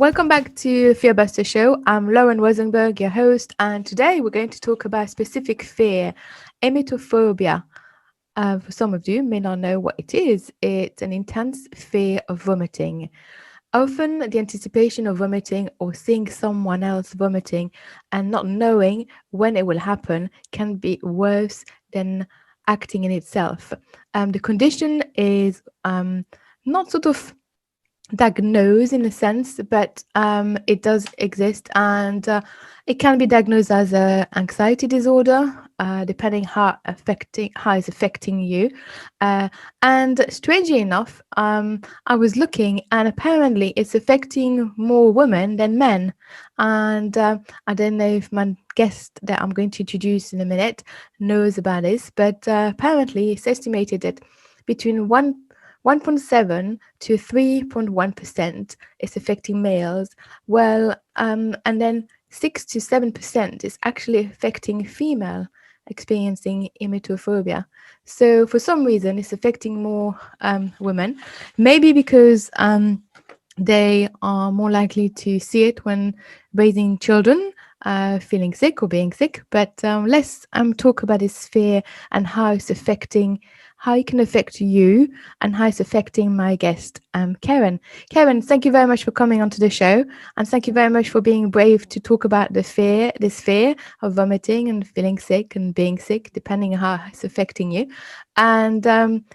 Welcome back to Fearbuster Show. I'm Lauren Rosenberg, your host, and today we're going to talk about a specific fear, emetophobia. For some of you may not know what it is. It's an intense fear of vomiting. Often, the anticipation of vomiting or seeing someone else vomiting and not knowing when it will happen can be worse than acting in itself. The condition is not sort of diagnosed in a sense, but it does exist, and it can be diagnosed as a anxiety disorder, depending how it's affecting you. And strangely enough, I was looking, and apparently it's affecting more women than men. And I don't know if my guest that I'm going to introduce in a minute knows about this, but apparently it's estimated that between 1.7 to 3.1% is affecting males, and then 6 to 7% is actually affecting female experiencing emetophobia. So for some reason, it's affecting more women, maybe because they are more likely to see it when raising children, feeling sick or being sick. But let's talk about this fear and how it can affect you, and how it's affecting my guest, Karen. Karen, thank you very much for coming onto the show, and thank you very much for being brave to talk about this fear of vomiting and feeling sick and being sick, depending on how it's affecting you. And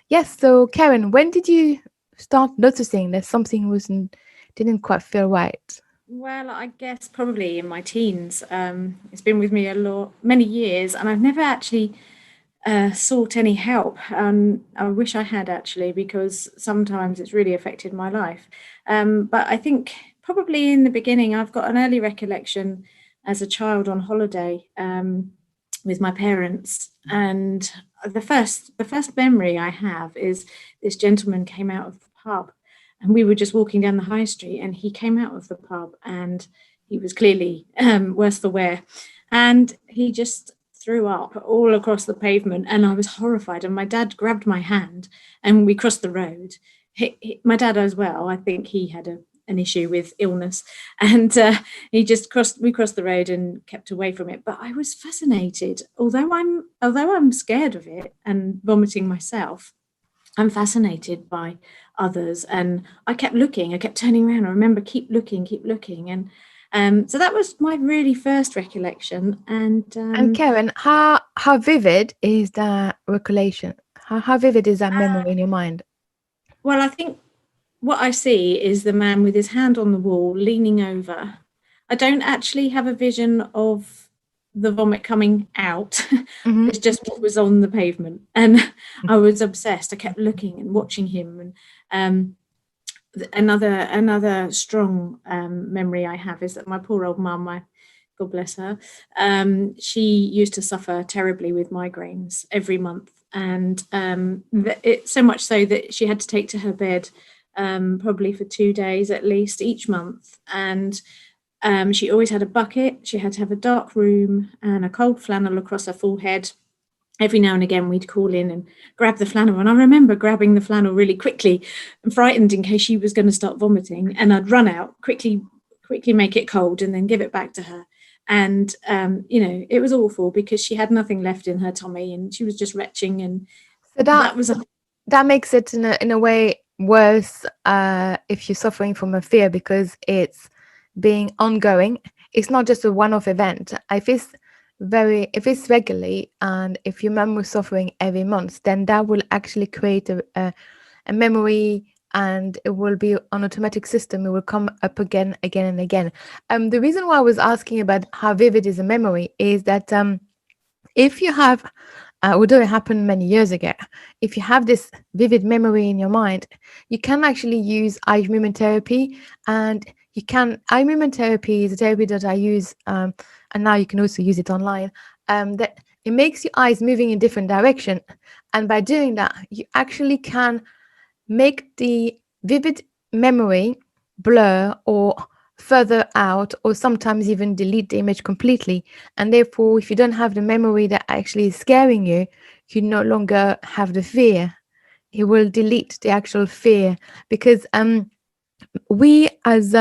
yes, so Karen, when did you start noticing that something didn't quite feel right? Well, I guess probably in my teens. It's been with me many years, and I've never actually sought any help. I wish I had actually, because sometimes it's really affected my life. But I think probably in the beginning, I've got an early recollection as a child on holiday with my parents, and the first memory I have is this gentleman came out of the pub, and we were just walking down the high street, and he came out of the pub, and he was clearly worse for wear, and he just threw up all across the pavement, and I was horrified. And my dad grabbed my hand, and we crossed the road. My dad as well, I think he had an issue with illness, and we crossed the road and kept away from it. But I was fascinated, although I'm scared of it and vomiting myself. I'm fascinated by others, and I kept looking. I kept turning around. I remember keep looking, and so that was my really first recollection. And Karen, how vivid is that recollection? How vivid is that memory in your mind? Well, I think what I see is the man with his hand on the wall, leaning over. I don't actually have a vision of the vomit coming out. Mm-hmm. It's just what was on the pavement, and I was obsessed. I kept looking and watching him, and another strong memory I have is that my poor old mum, God bless her, she used to suffer terribly with migraines every month, and it so much so that she had to take to her bed probably for 2 days at least each month. And she always had a bucket. She had to have a dark room and a cold flannel across her forehead. Every now and again we'd call in and grab the flannel, and I remember grabbing the flannel really quickly and frightened in case she was going to start vomiting, and I'd run out quickly make it cold and then give it back to her. And it was awful because she had nothing left in her tummy and she was just retching, and So that was that makes it in a way worse if you're suffering from a fear, because it's being ongoing. It's not just a one-off event. If it's regularly, and if your mum was suffering every month, then that will actually create a memory, and it will be an automatic system. It will come up again and again. The reason why I was asking about how vivid is a memory is that if you have, although it happened many years ago, if you have this vivid memory in your mind, you can actually use eye movement therapy. And eye movement therapy is a therapy that I use, and now you can also use it online, that it makes your eyes moving in different direction. And by doing that, you actually can make the vivid memory blur or further out, or sometimes even delete the image completely. And therefore, if you don't have the memory that actually is scaring you, you no longer have the fear. It will delete the actual fear, because we as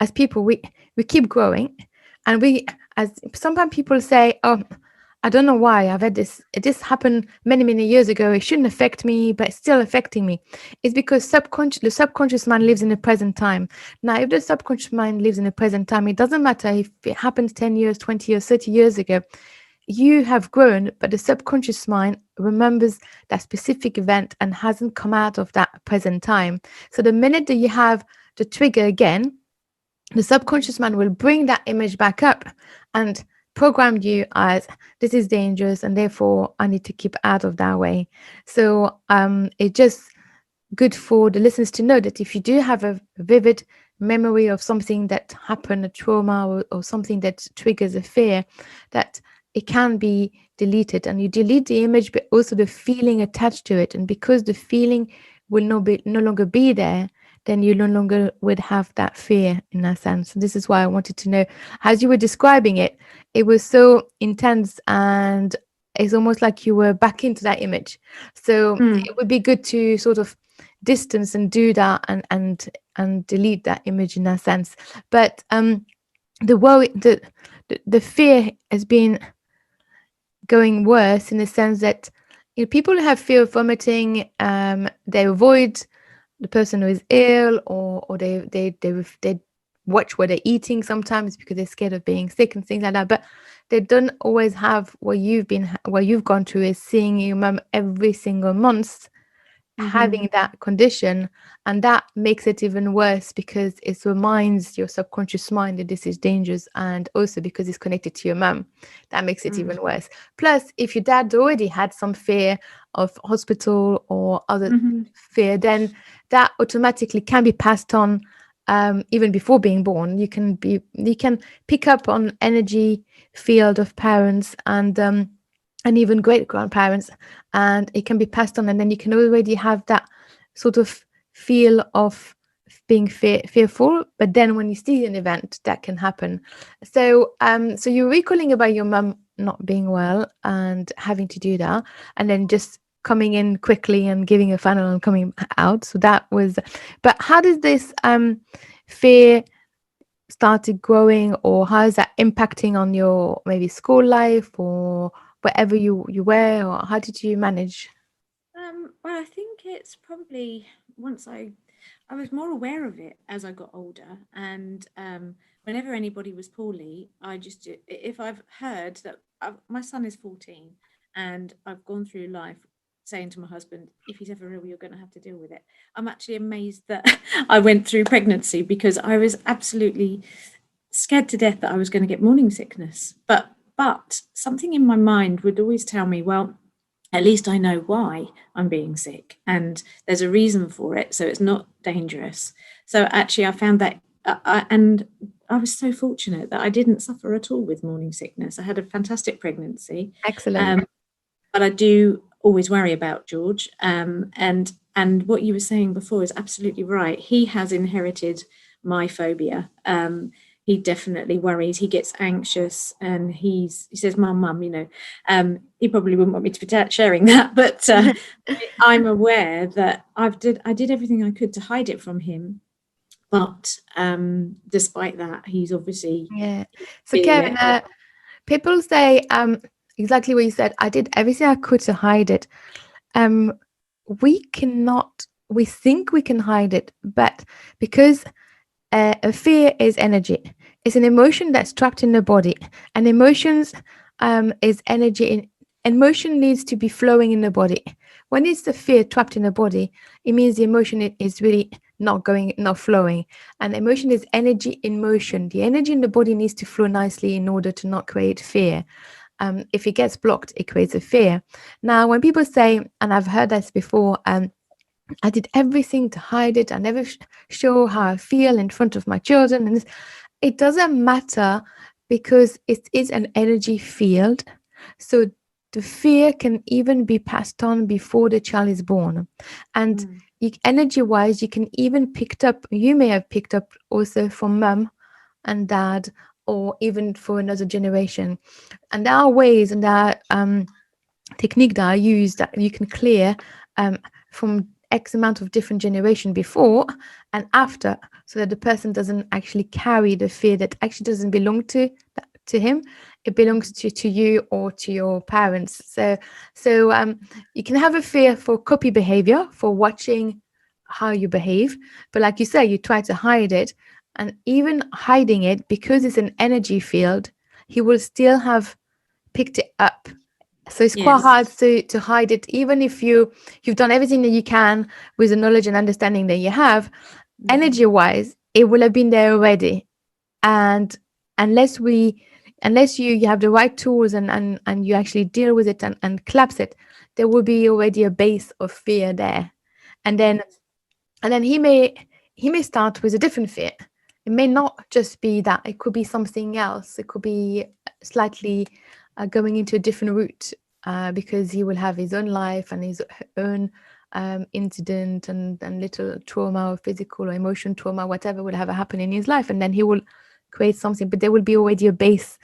as people, we keep growing, and we, as sometimes people say, oh, I don't know why I've had this. This happened many years ago. It shouldn't affect me, but it's still affecting me. It's because the subconscious mind lives in the present time. Now, if the subconscious mind lives in the present time, it doesn't matter if it happened 10 years, 20 years, 30 years ago. You have grown, but the subconscious mind remembers that specific event and hasn't come out of that present time. So the minute that you have the trigger again, the subconscious mind will bring that image back up and program you as this is dangerous and therefore I need to keep out of that way. So it's just good for the listeners to know that if you do have a vivid memory of something that happened, a trauma, or something that triggers a fear, that it can be deleted, and you delete the image but also the feeling attached to it. And because the feeling will no longer be there, then you no longer would have that fear in that sense. So this is why I wanted to know, as you were describing it, it was so intense and it's almost like you were back into that image. So it would be good to sort of distance and do that and delete that image in that sense. But the worry, the fear has been going worse in the sense that people who have fear of vomiting, they avoid the person who is ill, or they watch what they're eating sometimes because they're scared of being sick and things like that. But they don't always have what you've gone through, is seeing your mum every single month having that condition, and that makes it even worse because it reminds your subconscious mind that this is dangerous, and also because it's connected to your mum, that makes it even worse. Plus, if your dad already had some fear of hospital or other fear, then that automatically can be passed on even before being born. You can pick up on energy field of parents and even great grandparents, and it can be passed on, and then you can already have that sort of feel of being fearful. But then when you see an event, that can happen. So so you're recalling about your mum not being well and having to do that, and then just coming in quickly and giving a final and coming out. So that was, but how does this fear started growing, or how is that impacting on your maybe school life or wherever you were, or how did you manage? Well, I think it's probably once I was more aware of it as I got older, and whenever anybody was poorly, I just, if I've heard that my son is 14, and I've gone through life saying to my husband, if he's ever ill, you're going to have to deal with it. I'm actually amazed that I went through pregnancy, because I was absolutely scared to death that I was going to get morning sickness. But something in my mind would always tell me, well, at least I know why I'm being sick, and there's a reason for it, so it's not dangerous. So actually, I found that, and I was so fortunate that I didn't suffer at all with morning sickness. I had a fantastic pregnancy. Excellent. But I do always worry about George. And what you were saying before is absolutely right. He has inherited my phobia. He definitely worries. He gets anxious, and he says, "Mum, you know." He probably wouldn't want me to be sharing that, but I'm aware that I did everything I could to hide it from him. But despite that, he's obviously So Karen, people say exactly what you said. I did everything I could to hide it. We cannot. We think we can hide it, but because a fear is energy. It's an emotion that's trapped in the body, and emotions is energy. Emotion needs to be flowing in the body. When it's the fear trapped in the body, it means the emotion is really not flowing. And emotion is energy in motion. The energy in the body needs to flow nicely in order to not create fear. If it gets blocked, it creates a fear. Now, when people say, and I've heard this before, I did everything to hide it. I never show how I feel in front of my children. And it doesn't matter, because it is an energy field. So the fear can even be passed on before the child is born. And energy-wise, you may have picked up also from mum and dad, or even for another generation. And there are ways and there are technique that I use that you can clear from X amount of different generation before and after, so that the person doesn't actually carry the fear that actually doesn't belong to him. It belongs to you or to your parents. So you can have a fear for copy behavior, for watching how you behave, but like you say, you try to hide it, and even hiding it, because it's an energy field, he will still have picked it up. So it's quite hard to hide it, even if you've done everything that you can with the knowledge and understanding that you have. Energy wise, it will have been there already, and unless you have the right tools and you actually deal with it and collapse it, there will be already a base of fear there. And then he may start with a different fear. It may not just be that, it could be something else. It could be slightly going into a different route, because he will have his own life and his own incident and little trauma or physical or emotional trauma, whatever will have happened in his life, and then he will create something. But there will be already a base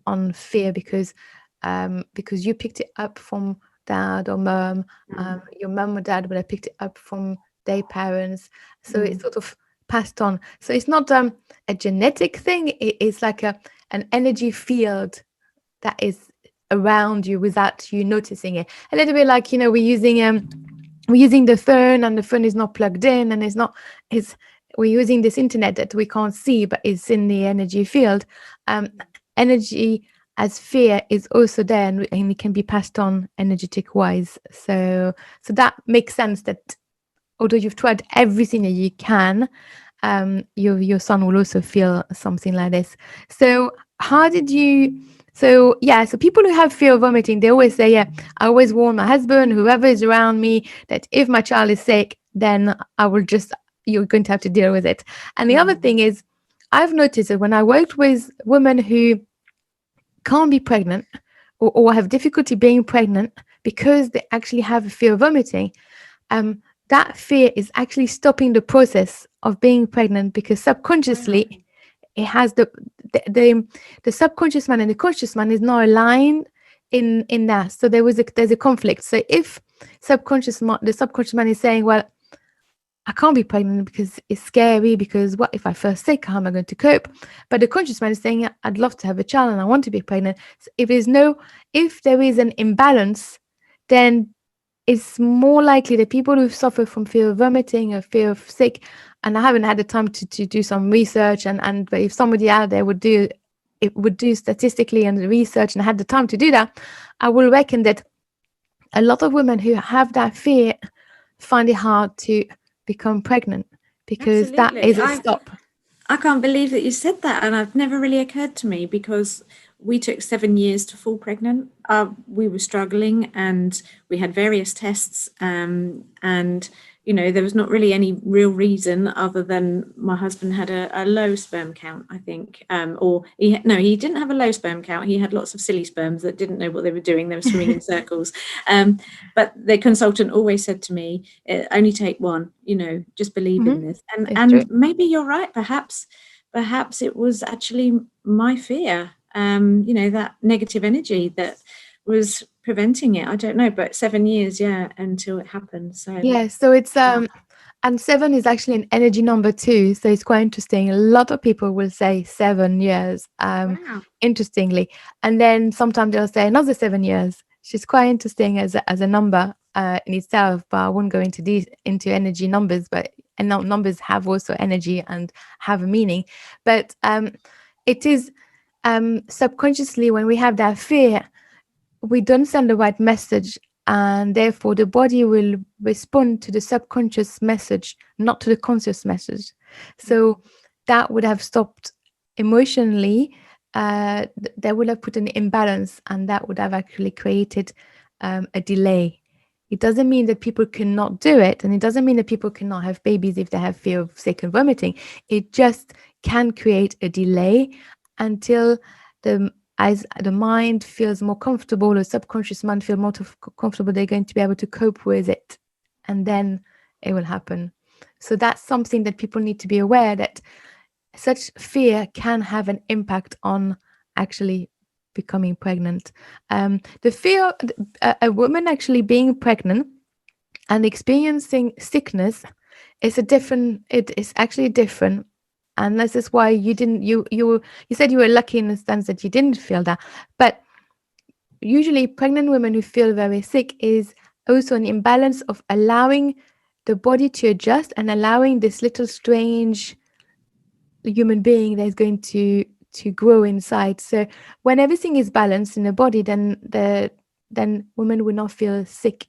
on fear, because you picked it up from dad or mom. Your mom or dad would have picked it up from their parents, so it's sort of passed on. So it's not a genetic thing. It's like an energy field that is around you without you noticing it. A little bit like, we're using the phone, and the phone is not plugged in, and we're using this internet that we can't see, but it's in the energy field. Energy as fear is also there, and it can be passed on energetic wise. So that makes sense, that although you've tried everything that you can, your son will also feel something like this. So how did you? So people who have fear of vomiting, they always say, I always warn my husband, whoever is around me, that if my child is sick, then you're going to have to deal with it. And the other thing is, I've noticed that when I worked with women who can't be pregnant or have difficulty being pregnant because they actually have a fear of vomiting, that fear is actually stopping the process of being pregnant, because subconsciously it has the subconscious mind and the conscious mind is not aligned in that. So there's a conflict. So if the subconscious mind is saying, well, I can't be pregnant because it's scary, because what if I feel sick? How am I going to cope? But the conscious mind is saying, I'd love to have a child and I want to be pregnant. So if there is an imbalance, then it's more likely that people who suffer from fear of vomiting or fear of sick, and I haven't had the time to do some research, but if somebody out there would do statistically and the research and had the time to do that, I will reckon that a lot of women who have that fear find it hard to become pregnant, because that is a stop. I can't believe that you said that, and it never really occurred to me, because we took 7 years to fall pregnant. We were struggling, and we had various tests, and there was not really any real reason other than my husband had a low sperm count, I think, he didn't have a low sperm count. He had lots of silly sperms that didn't know what they were doing. They were swimming in circles. But the consultant always said to me, only take one, just believe in this. And maybe you're right. Perhaps it was actually my fear, that negative energy that was preventing it. I don't know, but 7 years, until it happened. So so it's and 7 is actually an energy number too, so it's quite interesting. A lot of people will say 7 years, interestingly, and then sometimes they'll say another 7 years. She's quite interesting as a number in itself, but I won't go into energy numbers. But numbers have also energy and have a meaning. But it is subconsciously, when we have that fear, we don't send the right message, and therefore the body will respond to the subconscious message, not to the conscious message. So that would have stopped emotionally. That would have put an imbalance, and that would have actually created a delay. It doesn't mean that people cannot do it, and it doesn't mean that people cannot have babies if they have fear of sick and vomiting. It just can create a delay until as the mind feels more comfortable, the subconscious mind feels more comfortable, they're going to be able to cope with it, and then it will happen. So that's something that people need to be aware, that such fear can have an impact on actually becoming pregnant. The fear, a woman actually being pregnant And experiencing sickness is a different. It is actually different, and this is why you didn't. You said you were lucky in the sense that you didn't feel that, but usually pregnant women who feel very sick is also an imbalance of allowing the body to adjust and allowing this little strange human being that's going to grow inside. So when everything is balanced in the body, then women will not feel sick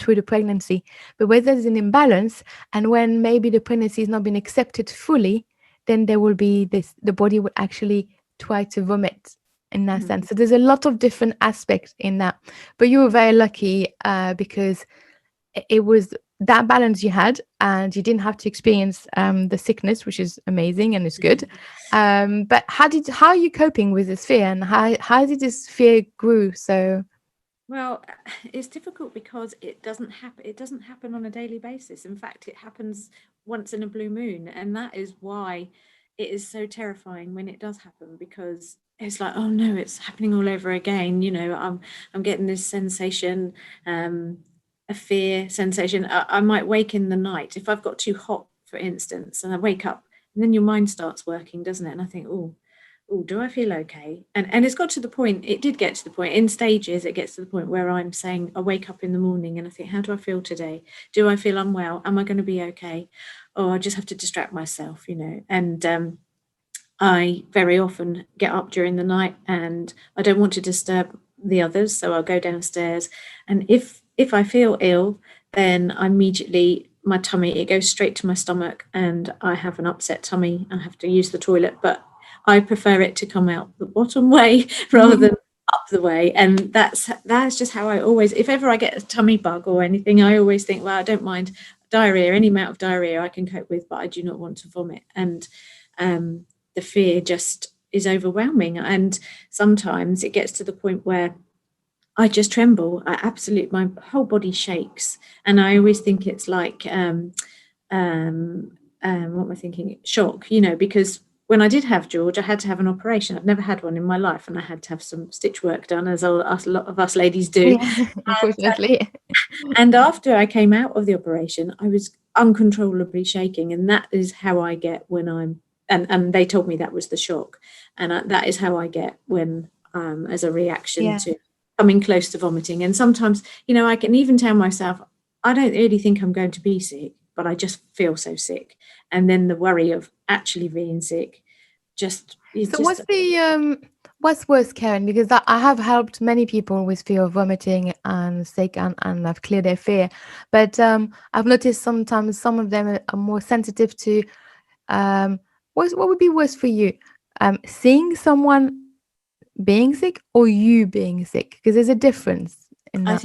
through the pregnancy. But where there's an imbalance, and when maybe the pregnancy is not been accepted fully, then there will be this, the body will actually try to vomit in that sense. So there's a lot of different aspects in that. But you were very lucky because it was that balance you had, and you didn't have to experience the sickness, which is amazing and it's good. But how are you coping with this fear, and how did this fear grew? So Well, it's difficult because it doesn't happen. It doesn't happen on a daily basis. In fact, it happens once in a blue moon, and that is why it is so terrifying when it does happen, because it's like, oh no, it's happening all over again. I'm getting this sensation, a fear sensation. I might wake in the night if I've got too hot, for instance, and I wake up, and then your mind starts working, doesn't it? And I think, oh, do I feel okay? And it's got to the point, it did get to the point in stages, it gets to the point where I'm saying, I wake up in the morning and I think, how do I feel today? Do I feel unwell? Am I going to be okay? Or I just have to distract myself, And I very often get up during the night and I don't want to disturb the others, so I'll go downstairs. And if I feel ill, then I immediately, my tummy, it goes straight to my stomach and I have an upset tummy. I have to use the toilet, but I prefer it to come out the bottom way rather than up the way. And that's just how I always, if ever I get a tummy bug or anything, I always think, well, I don't mind diarrhea, any amount of diarrhea I can cope with, but I do not want to vomit. And the fear just is overwhelming. And sometimes it gets to the point where I just tremble. My whole body shakes. And I always think it's like, what am I thinking? Shock, because when I did have George, I had to have an operation. I'd never had one in my life, and I had to have some stitch work done, as a lot of us ladies do. yeah, unfortunately. And after I came out of the operation, I was uncontrollably shaking, and that is how I get when I'm. And they told me that was the shock, and that is how I get when, as a reaction Yeah. to coming close to vomiting. And sometimes, I can even tell myself, I don't really think I'm going to be sick, but I just feel so sick. And then the worry of actually being sick, So what's worse, Karen? Because I have helped many people with fear of vomiting and sick, and I've cleared their fear. But I've noticed sometimes some of them are more sensitive to what would be worse for you? Seeing someone being sick or you being sick? Because there's a difference in I that.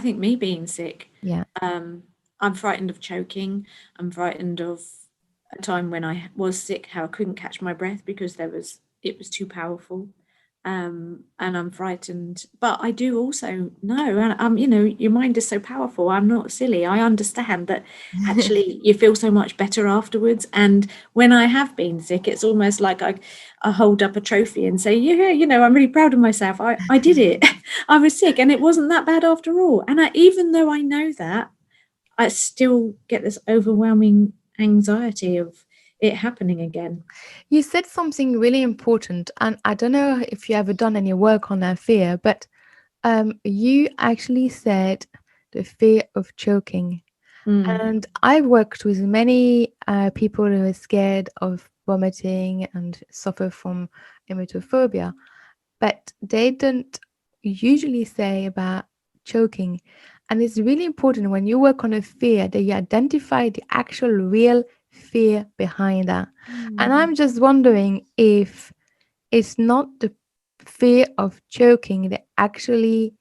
think me being sick. Yeah. I'm frightened of choking. I'm frightened of a time when I was sick, how I couldn't catch my breath because it was too powerful. And I'm frightened, but I do also know, and your mind is so powerful. I'm not silly. I understand that actually you feel so much better afterwards. And when I have been sick, it's almost like I hold up a trophy and say, yeah, I'm really proud of myself. I did it. I was sick and it wasn't that bad after all. And even though I know that, I still get this overwhelming anxiety of it happening again. You said something really important, and I don't know if you ever done any work on that fear, but you actually said the fear of choking. And I've worked with many people who are scared of vomiting and suffer from emetophobia, but they don't usually say about choking. And it's really important when you work on a fear that you identify the actual real fear behind that. And I'm just wondering if it's not the fear of choking that actually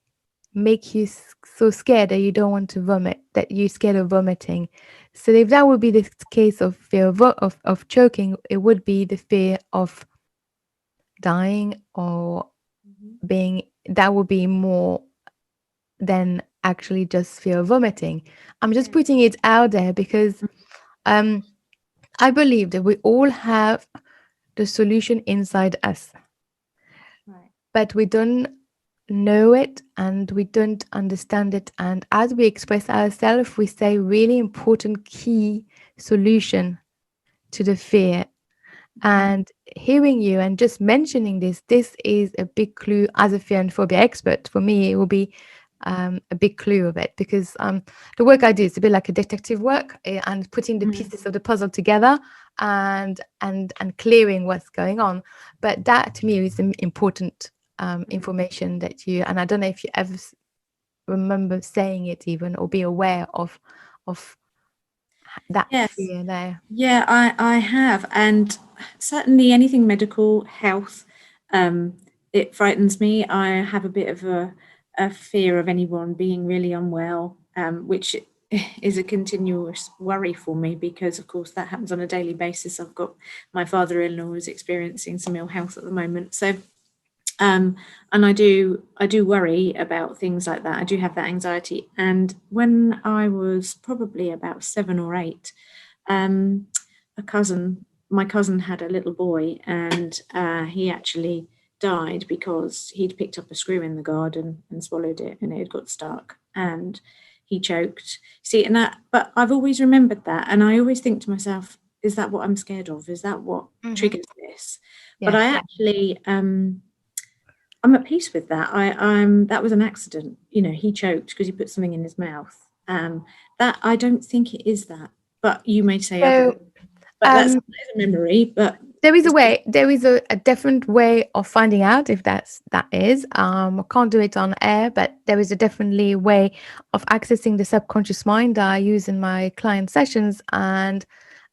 make you so scared that you don't want to vomit, that you're scared of vomiting. So if that would be the case of fear of choking, it would be the fear of dying or being, that would be more than actually just fear of vomiting. I'm just putting it out there because I believe that we all have the solution inside us, Right. but we don't know it and we don't understand it. And as we express ourselves, we say really important key solution to the fear. And hearing you and just mentioning this is a big clue. As a fear and phobia expert, for me, it will be a big clue of it, because the work I do is a bit like a detective work, and putting the pieces of the puzzle together and clearing what's going on. But that to me is important information that you, and I don't know if you ever remember saying it even, or be aware of that Yes. fear there. Yeah, I have. And certainly anything medical, health, it frightens me. I have a bit of a fear of anyone being really unwell, which is a continuous worry for me because, of course, that happens on a daily basis. I've got my father-in-law who's experiencing some ill health at the moment. So and I do worry about things like that. I do have that anxiety. And when I was probably about 7 or 8, my cousin had a little boy, and he actually died because he'd picked up a screw in the garden and swallowed it, and it had got stuck, and he choked. See, but I've always remembered that, and I always think to myself, is that what I'm scared of? Is that what triggers this? But Yeah. I actually, I'm at peace with that. That was an accident. He choked because he put something in his mouth. That I don't think it is that, but you may say other. So But that's a memory. But there is a way. There is a different way of finding out if that is. I can't do it on air, but there is a definitely way of accessing the subconscious mind that I use in my client sessions, and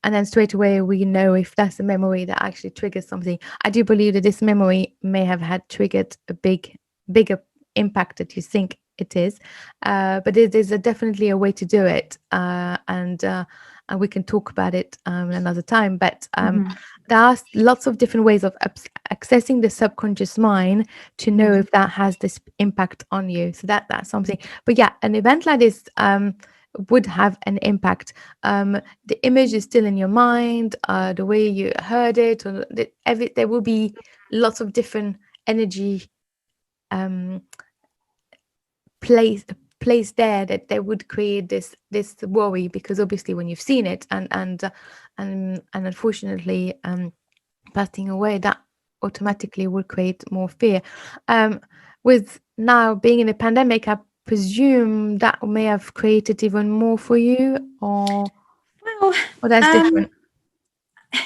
then straight away we know if that's a memory that actually triggers something. I do believe that this memory may have had triggered a bigger impact that you think it is, but there's definitely a way to do it, and we can talk about it another time. But there are lots of different ways of accessing the subconscious mind to know if that has this impact on you. So that's something. But yeah, an event like this would have an impact. The image is still in your mind, the way you heard it, or there will be lots of different energy place there that they would create this worry, because obviously when you've seen it and unfortunately passing away, that automatically would create more fear. With now being in a pandemic, I presume that may have created even more for you, or that's different.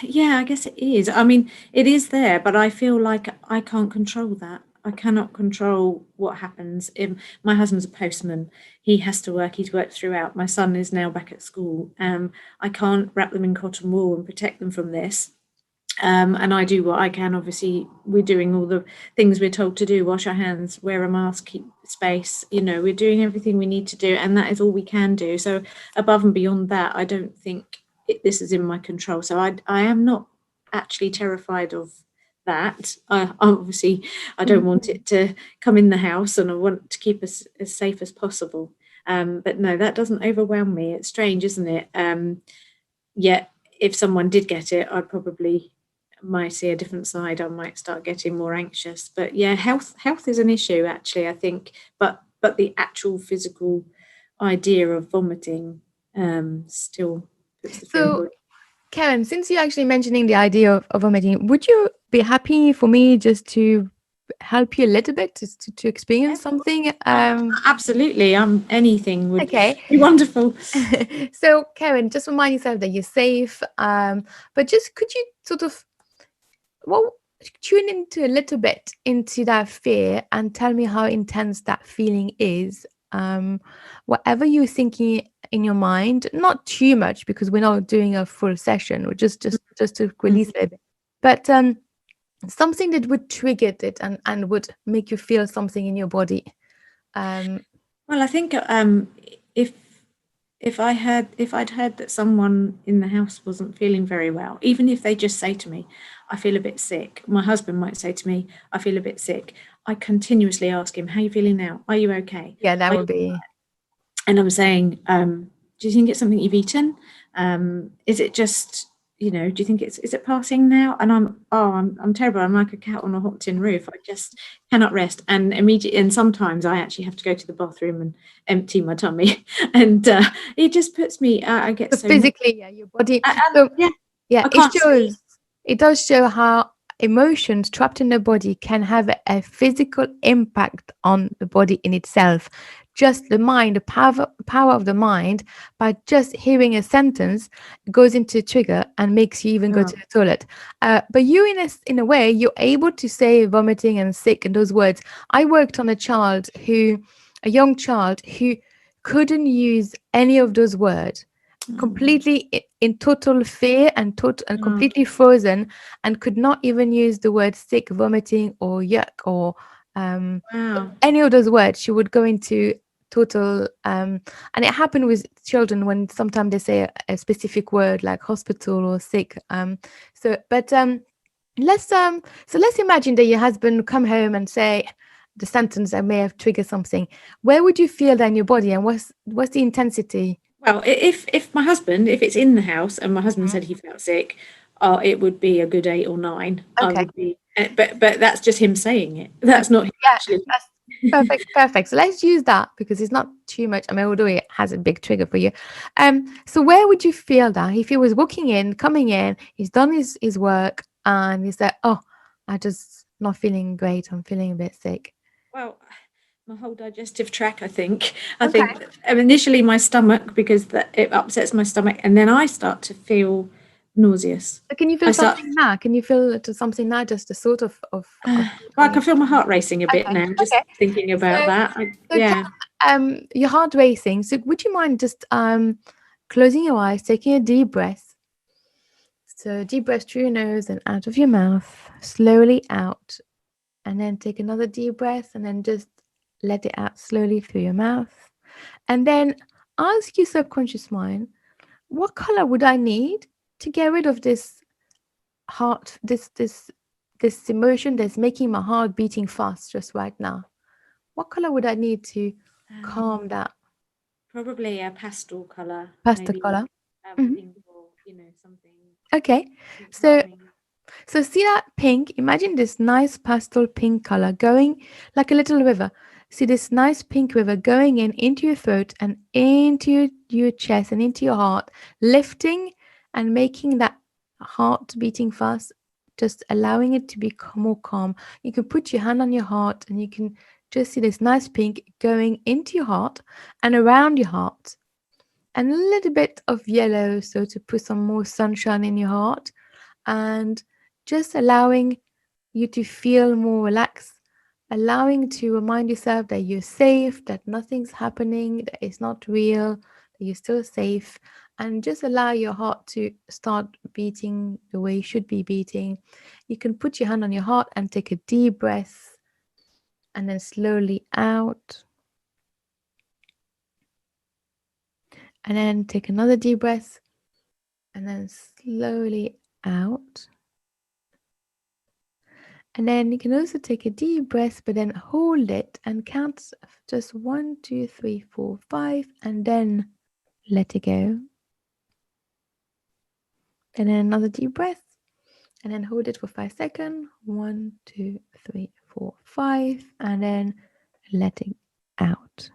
Yeah, I guess it is. I mean, it is there, but I feel like I can't control that. I cannot control what happens. My husband's a postman. He has to work. He's worked throughout. My son is now back at school. I can't wrap them in cotton wool and protect them from this. And I do what I can. Obviously, we're doing all the things we're told to do: wash our hands, wear a mask, keep space. We're doing everything we need to do, and that is all we can do. So above and beyond that, I don't think this is in my control. So I am not actually terrified of that. Obviously, I don't want it to come in the house, and I want to keep us as safe as possible. But no, that doesn't overwhelm me. It's strange, isn't it? Yet, if someone did get it, I probably might see a different side. I might start getting more anxious. But yeah, health is an issue, actually, I think. But the actual physical idea of vomiting still puts the fear in So body. Karen, since you're actually mentioning the idea of vomiting, would you be happy for me just to help you a little bit to experience something? Absolutely. Anything would Okay. be wonderful. So Karen, just remind yourself that you're safe. But just could you sort of tune into a little bit into that fear and tell me how intense that feeling is. Whatever you're thinking in your mind, not too much because we're not doing a full session, we're just to release it. But something that would trigger it and would make you feel something in your body. Well, I think if I'd heard that someone in the house wasn't feeling very well, even if they just say to me, I feel a bit sick. My husband might say to me, I feel a bit sick. I continuously ask him, how are you feeling now? Are you okay? Yeah, that would be. And I'm saying, do you think it's something you've eaten? Is it just you know, do you think is it passing now? And I'm terrible. I'm like a cat on a hot tin roof. I just cannot rest. And immediately, and sometimes I actually have to go to the bathroom and empty my tummy, and it just puts me. I get So so physically, yeah, your body. and So yeah, yeah, I can't sleep. it does show how emotions trapped in the body can have a physical impact on the body in itself. Just the mind, the power of the mind, by just hearing a sentence goes into a trigger and makes you even go Oh, to the toilet. But you, in a way, you're able to say vomiting and sick and those words. I worked on a young child who couldn't use any of those words, completely in total fear and oh, completely frozen, and could not even use the word sick, vomiting, or yuck, or um, wow. any of those words. She would go into total and it happened with children when sometimes they say a specific word like hospital or sick. So but let's imagine that your husband come home and say the sentence that may have triggered something. Where would you feel that in your body, and what's the intensity? Well, if my husband, if it's in the house and my husband said he felt sick, it would be a good 8 or 9. I Okay. would be, but that's just him saying it. That's not him Yeah, actually. that's perfect. Perfect. So let's use that because it's not too much. I mean, although it has a big trigger for you. So where would you feel that if he was coming in, he's done his work and he said, "Oh, I just not feeling great. I'm feeling a bit sick." Well, my whole digestive tract, I think. I Okay. think initially my stomach because it upsets my stomach, and then I start to feel nauseous. So can you I feel start, something now? Can you feel something now? Just a sort of well, I can coming. feel my heart racing a bit Okay. now, just Okay. thinking So about that. so Yeah. your heart racing. So would you mind just closing your eyes, taking a deep breath? So deep breath through your nose and out of your mouth, slowly out. And then take another deep breath and then just let it out slowly through your mouth. And then ask your subconscious mind, what color would I need to get rid of this heart, this emotion that's making my heart beating fast just right now? What color would I need to calm that Probably a pastel color, pastel maybe color? Mhm. pink or something Okay. So calming. So see that pink? Imagine this nice pastel pink color going like a little river. See this nice pink river going in into your throat and into your chest and into your heart, lifting and making that heart beating fast, just allowing it to be more calm. You can put your hand on your heart and you can just see this nice pink going into your heart and around your heart. And a little bit of yellow, so to put some more sunshine in your heart and just allowing you to feel more relaxed, allowing to remind yourself that you're safe, that nothing's happening, that it's not real, that you're still safe, and just allow your heart to start beating the way it should be beating. You can put your hand on your heart and take a deep breath and then slowly out. And then take another deep breath and then slowly out. And then you can also take a deep breath, but then hold it and count just 1, 2, 3, 4, 5, and then let it go. And then another deep breath, and then hold it for 5 seconds. 1, 2, 3, 4, 5, and then let it out.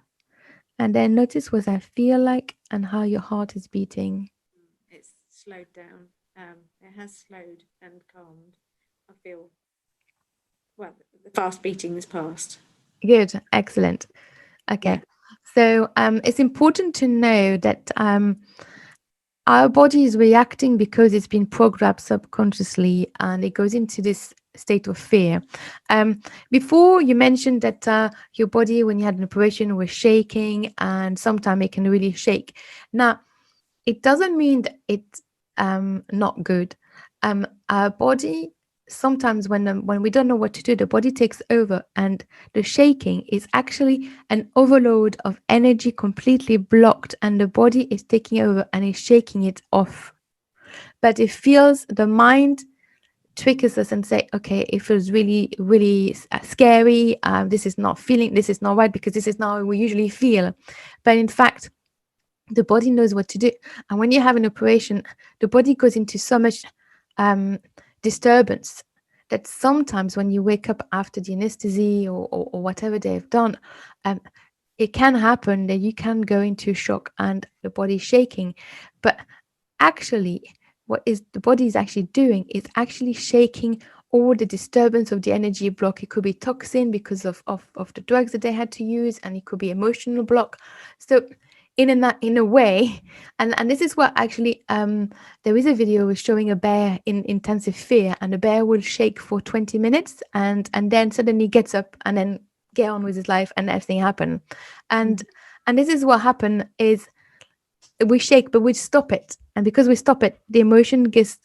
And then notice what I feel like and how your heart is beating. It's slowed down. It has slowed and calmed. I feel, well, the fast beating is past. Good, excellent. Yeah. Okay, so it's important to know that our body is reacting because it's been programmed subconsciously and it goes into this state of fear. Before you mentioned that your body, when you had an operation, was shaking and sometimes it can really shake. Now, it doesn't mean that it's not good. Our body sometimes when we don't know what to do, the body takes over, and the shaking is actually an overload of energy completely blocked, and the body is taking over and is shaking it off. But it feels the mind triggers us and say, okay, it feels really, really scary. This is not right because this is not how we usually feel. But in fact, the body knows what to do. And when you have an operation, the body goes into so much disturbance that sometimes when you wake up after the anesthesia or whatever they've done, it can happen that you can go into shock and the body's shaking. But actually, what is the body is actually doing is actually shaking all the disturbance of the energy block. It could be toxin because of the drugs that they had to use, and it could be emotional block. So in a way, and this is what actually there is a video showing a bear in intensive fear, and the bear will shake for 20 minutes and then suddenly gets up and then get on with his life and everything happen. And this is what happened is we shake, but we stop it, and because we stop it, the emotion gets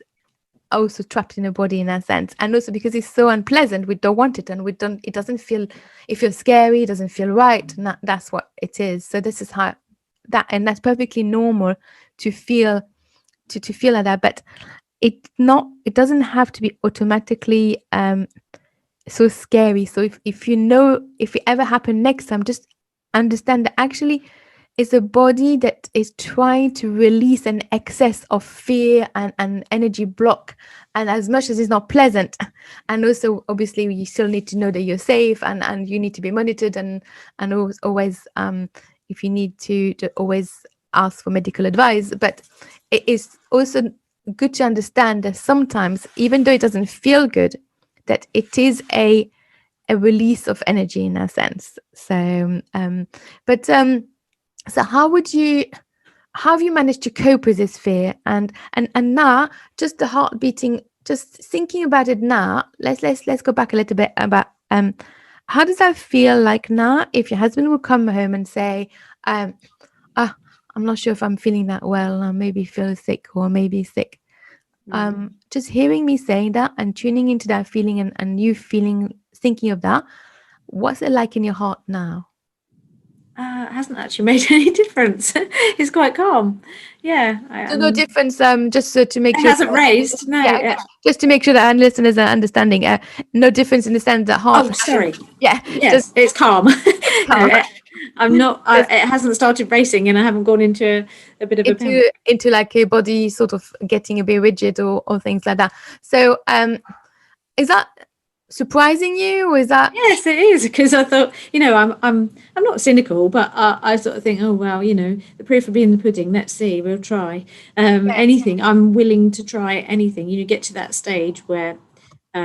also trapped in the body in that sense. And also because it's so unpleasant, we don't want it, and we don't, it doesn't feel, it feels scary, it doesn't feel right, and that's what it is. So this is how that, and that's perfectly normal to feel to feel like that, but it doesn't have to be automatically so scary. So if you know, if it ever happen next time, just understand that actually it's a body that is trying to release an excess of fear and energy block. And as much as it's not pleasant, and also obviously you still need to know that you're safe, and you need to be monitored, and always if you need to always ask for medical advice. But it is also good to understand that sometimes, even though it doesn't feel good, that it is a release of energy in a sense. So so how have you managed to cope with this fear? And now, just the heart beating, just thinking about it now, let's go back a little bit about how does that feel like now if your husband will come home and say, I'm not sure if I'm feeling that well, or maybe feel sick, or maybe sick. Just hearing me saying that and tuning into that feeling, and you thinking of that, what's it like in your heart now? It hasn't actually made any difference. It's quite calm. Yeah. So no difference. Just to make It sure. hasn't raised. No. Yeah, okay. Just to make sure that our listeners are understanding. No difference in the sense that heart. Oh, sorry. Yeah. Yes, it's calm. It's calm. No, I'm not. It hasn't started racing, and I haven't gone into a bit of a panic. Into like a body sort of getting a bit rigid or things like that. So is that surprising you, or is that? Yes, it is, because I thought, I'm not cynical, but I sort of think, oh well, the proof will be in the pudding. Let's see, we'll try anything. I'm willing to try anything. Get to that stage where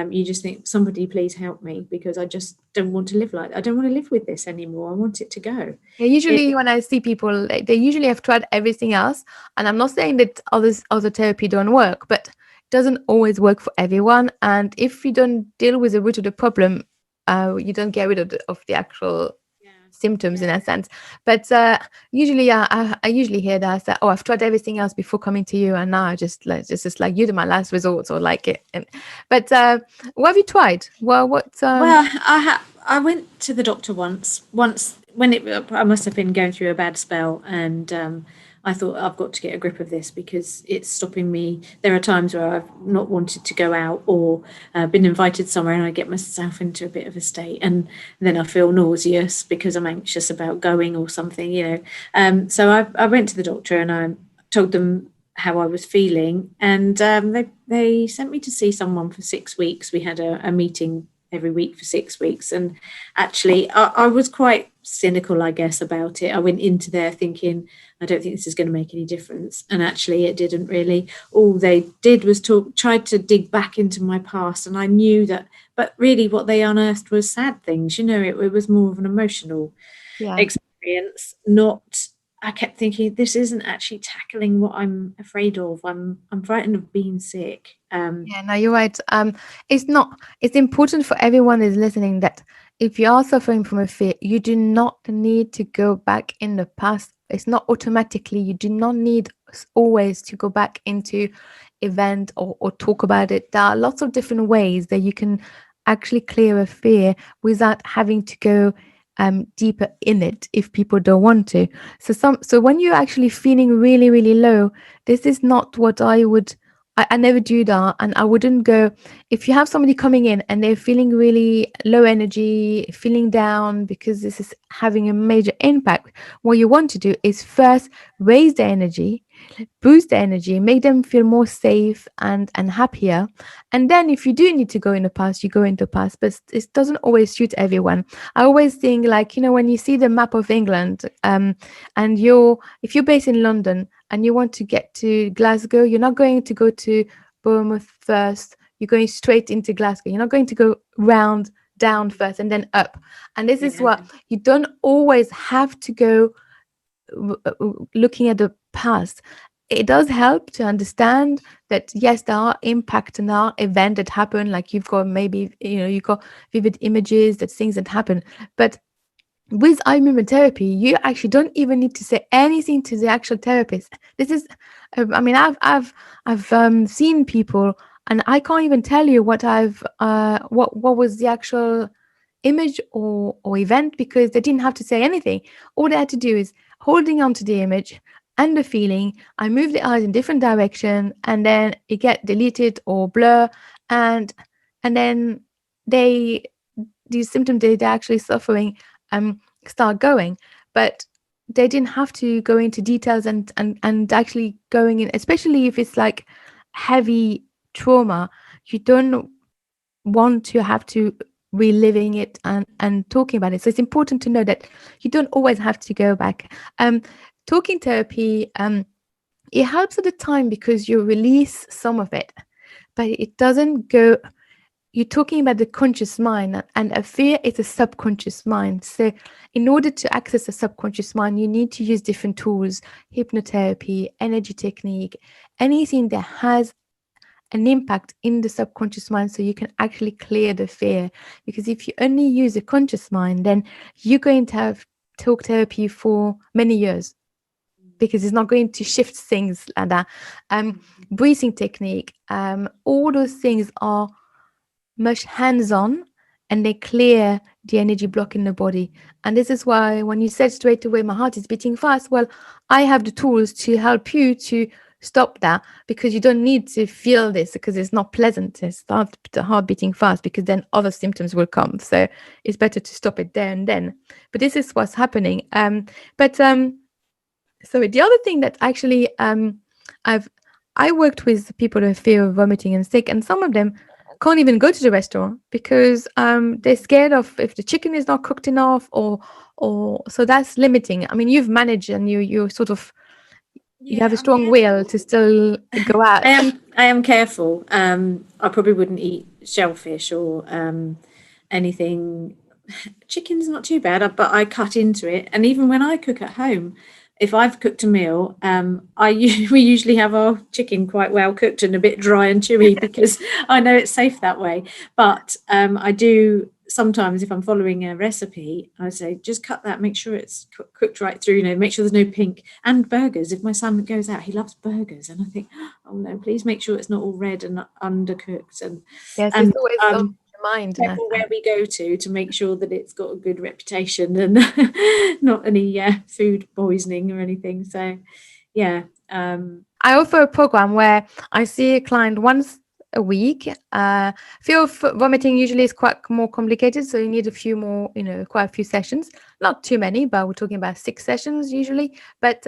you just think, somebody please help me, because I just don't want to live like that. I don't want to live with this anymore. I want it to go. Yeah, usually when I see people, they usually have tried everything else, and I'm not saying that other therapy don't work, but it doesn't always work for everyone. And if you don't deal with the root of the problem, you don't get rid of the actual symptoms in a sense. But usually, I usually hear that I say, "Oh, I've tried everything else before coming to you, and now I just like you're my last resort," or like it. But what have you tried? Well, what? Well, I went to the doctor once when I must have been going through a bad spell, and I thought, I've got to get a grip of this, because it's stopping me. There are times where I've not wanted to go out, or been invited somewhere, and I get myself into a bit of a state, and then I feel nauseous because I'm anxious about going or something. So I went to the doctor, and I told them how I was feeling, and they sent me to see someone for 6 weeks. We had a meeting every week for 6 weeks, and actually I was quite cynical, I guess, about it. I went into there thinking, I don't think this is going to make any difference, and actually it didn't really. All they did was tried to dig back into my past, and I knew that, but really what they unearthed was sad things. It was more of an emotional experience, not. I kept thinking, this isn't actually tackling what I'm afraid of. I'm frightened of being sick. Yeah, no, you're right. It's not. It's important for everyone who's listening that if you are suffering from a fear, you do not need to go back in the past. It's not automatically. You do not need always to go back into event or talk about it. There are lots of different ways that you can actually clear a fear without having to go deeper in it if people don't want to. So when you're actually feeling really, really low, this is not what I would I never do that. And I wouldn't go if you have somebody coming in and they're feeling really low energy, feeling down because this is having a major impact. What you want to do is first raise the energy, boost the energy, make them feel more safe and happier. And then if you do need to go in the past, you go into the past, but it doesn't always suit everyone. I always think, like, when you see the map of England, and if you're based in London and you want to get to Glasgow, you're not going to go to Bournemouth first. You're going straight into Glasgow. You're not going to go round down first and then up. And this is Yeah. what you don't always have to go looking at the past. It does help to understand that yes, there are impacts and there are events that happen, like you've got maybe you've got vivid images, that things that happen. But with eye movement therapy, you actually don't even need to say anything to the actual therapist. This is, I mean, I've seen people, and I can't even tell you what what was the actual image or event, because they didn't have to say anything. All they had to do is holding on to the image and the feeling. I move the eyes in different direction, and then it get deleted or blur, and then they these symptoms they're actually suffering start going. But they didn't have to go into details and actually going in, especially if it's like heavy trauma. You don't want to have to reliving it and talking about it. So it's important to know that you don't always have to go back. Talking therapy, it helps at the time because you release some of it, but it doesn't go. You're talking about the conscious mind, and a fear is a subconscious mind. So in order to access a subconscious mind, you need to use different tools: hypnotherapy, energy technique, anything that has an impact in the subconscious mind, so you can actually clear the fear. Because if you only use a conscious mind, then you're going to have talk therapy for many years, because it's not going to shift things like that. Breathing technique, all those things are much hands-on, and they clear the energy block in the body. And this is why when you said straight away my heart is beating fast, well, I have the tools to help you to stop that, because you don't need to feel this, because it's not pleasant to start the heart beating fast, because then other symptoms will come. So it's better to stop it there and then. But this is what's happening. So the other thing that actually I worked with people who fear of vomiting and sick, and some of them can't even go to the restaurant because they're scared of if the chicken is not cooked enough, or so that's limiting. I mean, you've managed, and you sort of you have a I'm strong will careful. to still go out. I am careful. I probably wouldn't eat shellfish or anything. Chicken's not too bad, but I cut into it. And even when I cook at home, if I've cooked a meal, we usually have our chicken quite well cooked and a bit dry and chewy, because I know it's safe that way. But I do sometimes, if I'm following a recipe, I say just cut that, make sure it's cooked right through. Make sure there's no pink. And burgers. If my son goes out, he loves burgers, and I think, oh no, please make sure it's not all red and undercooked. Yes, it's And always on your mind. careful where we go to make sure that it's got a good reputation and not any food poisoning or anything. So yeah. I offer a program where I see a client once a week. Fear of vomiting usually is quite more complicated, so you need a few more, quite a few sessions. Not too many, but we're talking about 6 sessions usually. But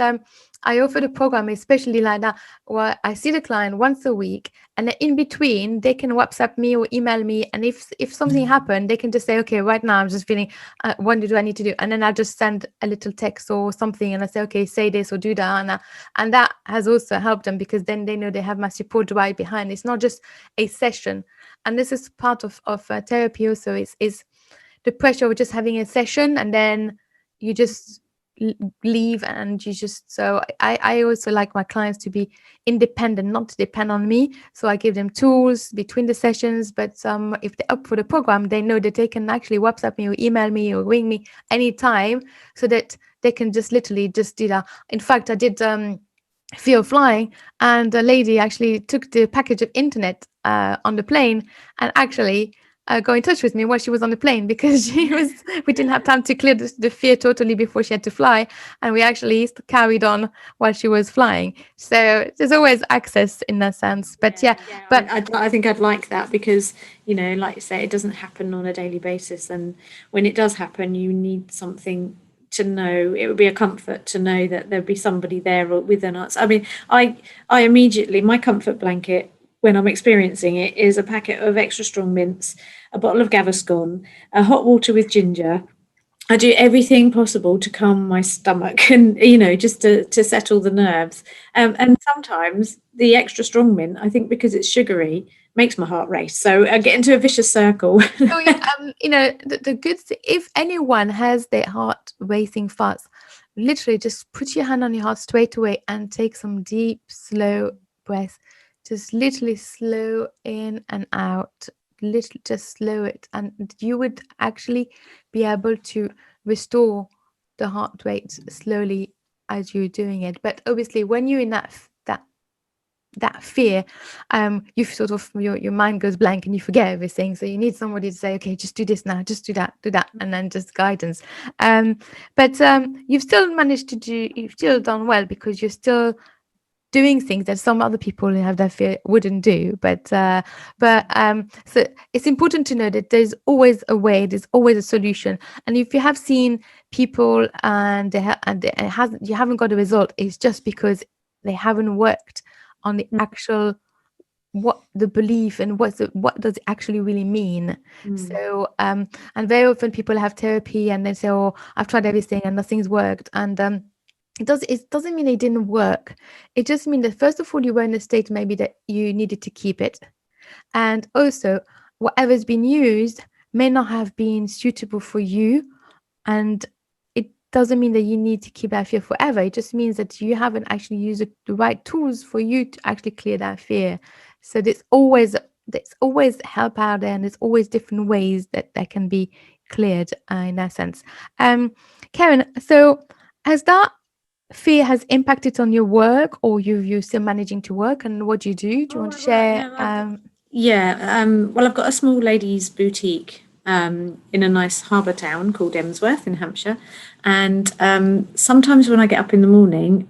I offer the program especially like that, where I see the client once a week, and then in between they can WhatsApp me or email me, and if something happened, they can just say, okay, right now I'm just feeling, what do I need to do? And then I just send a little text or something, and I say, okay, say this or do that, and that has also helped them, because then they know they have my support right behind. It's not just a session, and this is part of therapy also, is the pressure of just having a session and then you just leave, and you just, so I also like my clients to be independent, not to depend on me. So I give them tools between the sessions, but if they're up for the program, they know that they can actually WhatsApp me or email me or ring me anytime, so that they can just literally just do that. In fact, I did fear of flying, and a lady actually took the package of internet on the plane, and actually got in touch with me while she was on the plane, because we didn't have time to clear the fear totally before she had to fly, and we actually carried on while she was flying. So there's always access in that sense. But but I think I'd like that, because, like you say, it doesn't happen on a daily basis, and when it does happen, you need something to know. It would be a comfort to know that there'd be somebody there within us. I mean, I immediately, my comfort blanket when I'm experiencing it is a packet of extra strong mints, a bottle of Gaviscon, a hot water with ginger. I do everything possible to calm my stomach and, just to settle the nerves. And sometimes the extra strong mint, I think because it's sugary, makes my heart race. So I get into a vicious circle. So, the good thing, if anyone has their heart racing fast, literally just put your hand on your heart straight away and take some deep, slow breaths. Just literally slow in and out. Literally just slow it, and you would actually be able to restore the heart rate slowly as you're doing it. But obviously, when you're in that fear, you sort of your mind goes blank and you forget everything. So you need somebody to say, okay, just do this now, just do that, and then just guidance. But you've still managed to do. You've still done well, because you're still doing things that some other people who have that fear wouldn't do. But so it's important to know that there's always a way, there's always a solution. And if you have seen people and you haven't got a result, it's just because they haven't worked on the actual what the belief and what does it actually really mean. So and very often people have therapy and they say, oh, I've tried everything and nothing's worked, and it doesn't mean it didn't work. It just means that, first of all, you were in a state maybe that you needed to keep it, and also whatever's been used may not have been suitable for you, and it doesn't mean that you need to keep that fear forever. It just means that you haven't actually used the right tools for you to actually clear that fear. So there's always help out there, and there's always different ways that can be cleared in that sense. Karen, so has that fear has impacted on your work, or you're still managing to work, and what do you do? Do you want to share? Well, I've got a small ladies' boutique in a nice harbour town called Emsworth in Hampshire, and sometimes when I get up in the morning,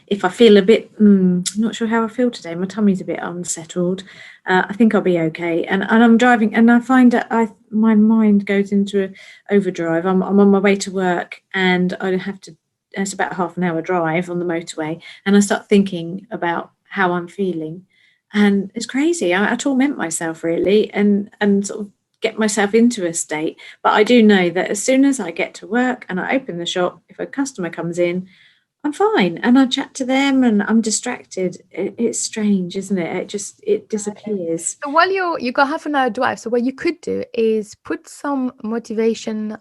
if I feel a bit, not sure how I feel today, my tummy's a bit unsettled, I think I'll be okay. And I'm driving, and I find that my mind goes into overdrive. I'm on my way to work, and I have to. It's about a half an hour drive on the motorway, and I start thinking about how I'm feeling, and it's crazy. I torment myself really, and sort of get myself into a state. But I do know that as soon as I get to work and I open the shop, if a customer comes in, I'm fine, and I chat to them, and I'm distracted. It's strange, isn't it? It disappears. So while you got half an hour drive, so what you could do is put some motivation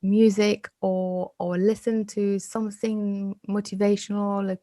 music, or listen to something motivational, like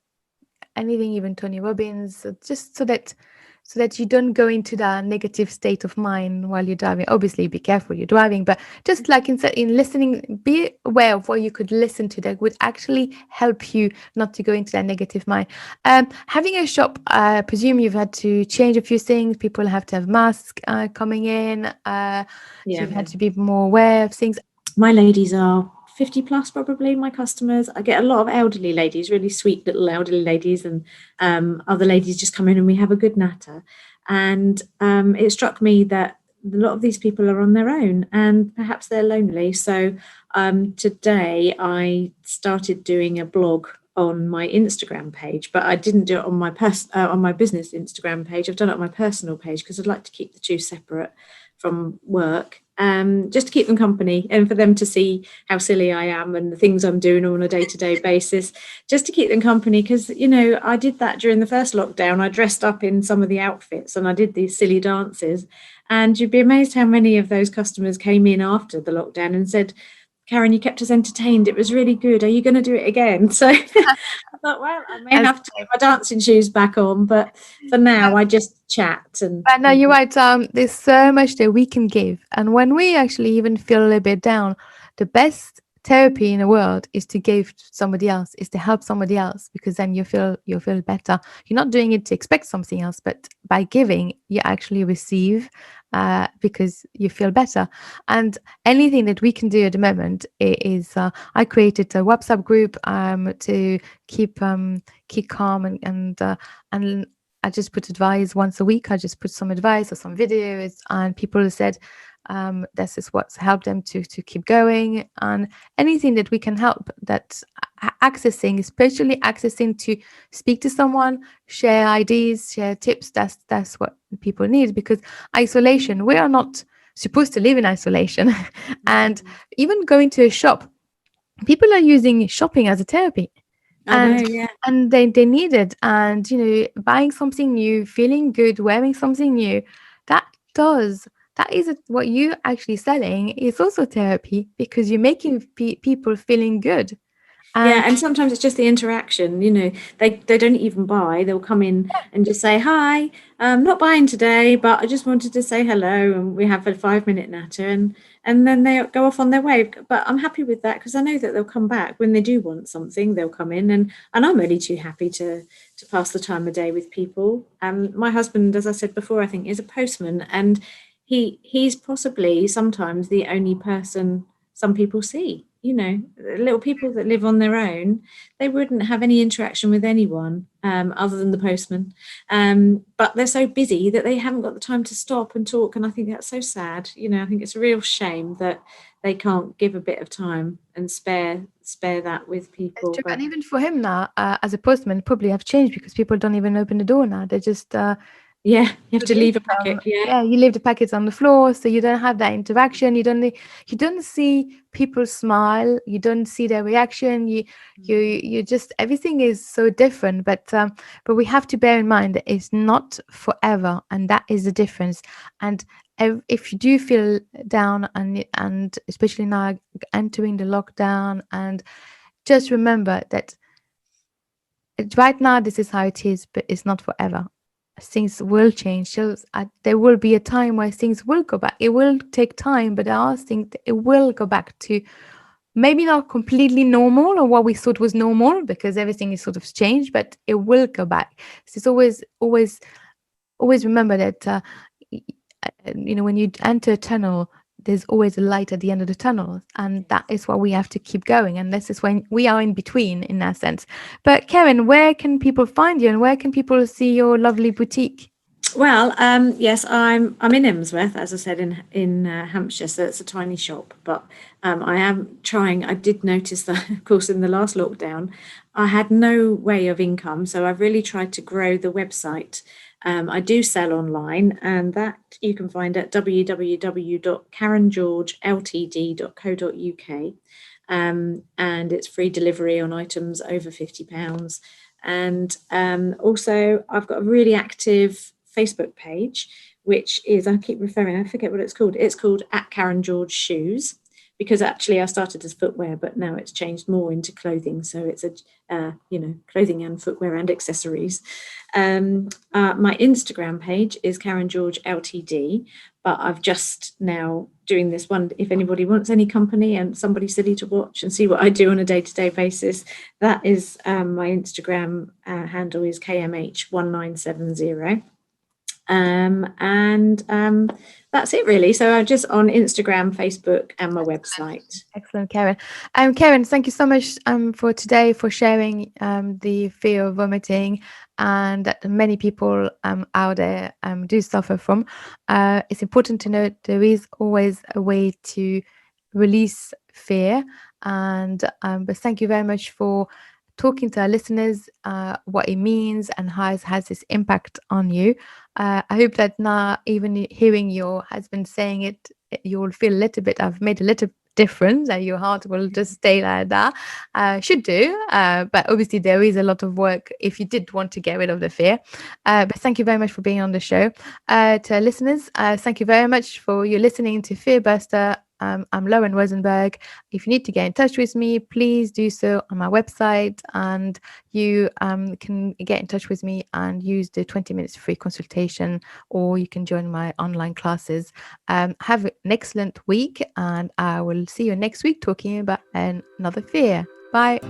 anything, even Tony Robbins, just so that you don't go into that negative state of mind while you're driving. Obviously, be careful you're driving, but just like in listening, be aware of what you could listen to that would actually help you not to go into that negative mind. Having a shop, I presume you've had to change a few things. People have to have masks coming in. So you've had to be more aware of things. My ladies are 50 plus, probably, my customers. I get a lot of elderly ladies, really sweet little elderly ladies, and other ladies just come in and we have a good natter. And it struck me that a lot of these people are on their own, and perhaps they're lonely. So today I started doing a blog on my Instagram page, but I didn't do it on my business Instagram page. I've done it on my personal page because I'd like to keep the two separate from work, just to keep them company and for them to see how silly I am and the things I'm doing on a day-to-day basis, just to keep them company. Because, I did that during the first lockdown. I dressed up in some of the outfits and I did these silly dances, and you'd be amazed how many of those customers came in after the lockdown and said, Karen, you kept us entertained. It was really good. Are you going to do it again? So I thought, well, I may have to get my dancing shoes back on, but for now, I just chat. But no, you're right. There's so much that we can give. And when we actually even feel a little bit down, the best therapy in the world is to give somebody else, is to help somebody else, because then you feel better. You're not doing it to expect something else, but by giving, you actually receive, because you feel better. And anything that we can do at the moment is, I created a WhatsApp group to keep calm, and I just put advice once a week. I just put some advice or some videos, and people said this is what's helped them to keep going. And anything that we can help, that accessing, especially accessing to speak to someone, share ideas, share tips, that's what people need. Because isolation, we are not supposed to live in isolation. And even going to a shop, people are using shopping as a therapy. And they need it. And buying something new, feeling good, wearing something new, that is what you actually selling is also therapy, because you're making people feeling good. And sometimes it's just the interaction, they don't even buy. They'll come in and just say, hi, I'm not buying today, but I just wanted to say hello, and we have a 5-minute natter, and then they go off on their way. But I'm happy with that, because I know that they'll come back when they do want something. They'll come in, and I'm only too happy to pass the time of day with people. My husband, as I said before, I think is a postman, and he's possibly sometimes the only person some people see. Little people that live on their own, they wouldn't have any interaction with anyone other than the postman. But they're so busy that they haven't got the time to stop and talk. And I think that's so sad. I think it's a real shame that they can't give a bit of time and spare that with people. And even for him now, as a postman, probably have changed, because people don't even open the door now. They just you have to leave a packet. You leave the packets on the floor, so you don't have that interaction. You don't see people smile. You don't see their reaction. You just, everything is so different. But we have to bear in mind that it's not forever, and that is the difference. And if you do feel down, and especially now entering the lockdown, and just remember that right now this is how it is, but it's not forever. Things will change. There will be a time where things will go back. It will take time, but I think it will go back to maybe not completely normal, or what we thought was normal, because everything is sort of changed, but it will go back. So it's always remember that when you enter a tunnel, there's always a light at the end of the tunnel, and that is why we have to keep going. And this is when we are in between, in that sense. But Karen, where can people find you, and where can people see your lovely boutique? Well, yes, I'm in Emsworth, as I said, in Hampshire, so it's a tiny shop. But I am trying. I did notice that, of course, in the last lockdown, I had no way of income, so I've really tried to grow the website. I do sell online, and that you can find at www.karengeorgeltd.co.uk, and it's free delivery on items over £50. And also, I've got a really active Facebook page, which is, I keep referring, I forget what it's called. It's called @KarenGeorgeShoes, because actually I started as footwear, but now it's changed more into clothing. So it's clothing and footwear and accessories. My Instagram page is Karen George Ltd, but I've just now doing this one. If anybody wants any company and somebody silly to watch and see what I do on a day-to-day basis, that is my Instagram handle is KMH1970. And that's it really. So I'm just on Instagram, Facebook, and my website. Excellent, Karen. Karen, thank you so much for today, for sharing the fear of vomiting, and that many people out there do suffer from. It's important to note there is always a way to release fear, and but thank you very much for talking to our listeners what it means and how it has this impact on you. I hope that now, even hearing your husband saying it, you'll feel a little bit, I've made a little difference, and your heart will just stay like that. Should do. But obviously there is a lot of work if you did want to get rid of the fear. But thank you very much for being on the show. To our listeners, thank you very much for you listening to Fearbuster I'm Lauren Rosenberg. If you need to get in touch with me, please do so on my website, and you can get in touch with me and use the 20 minutes free consultation, or you can join my online classes. Have an excellent week, and I will see you next week talking about another fear. Bye.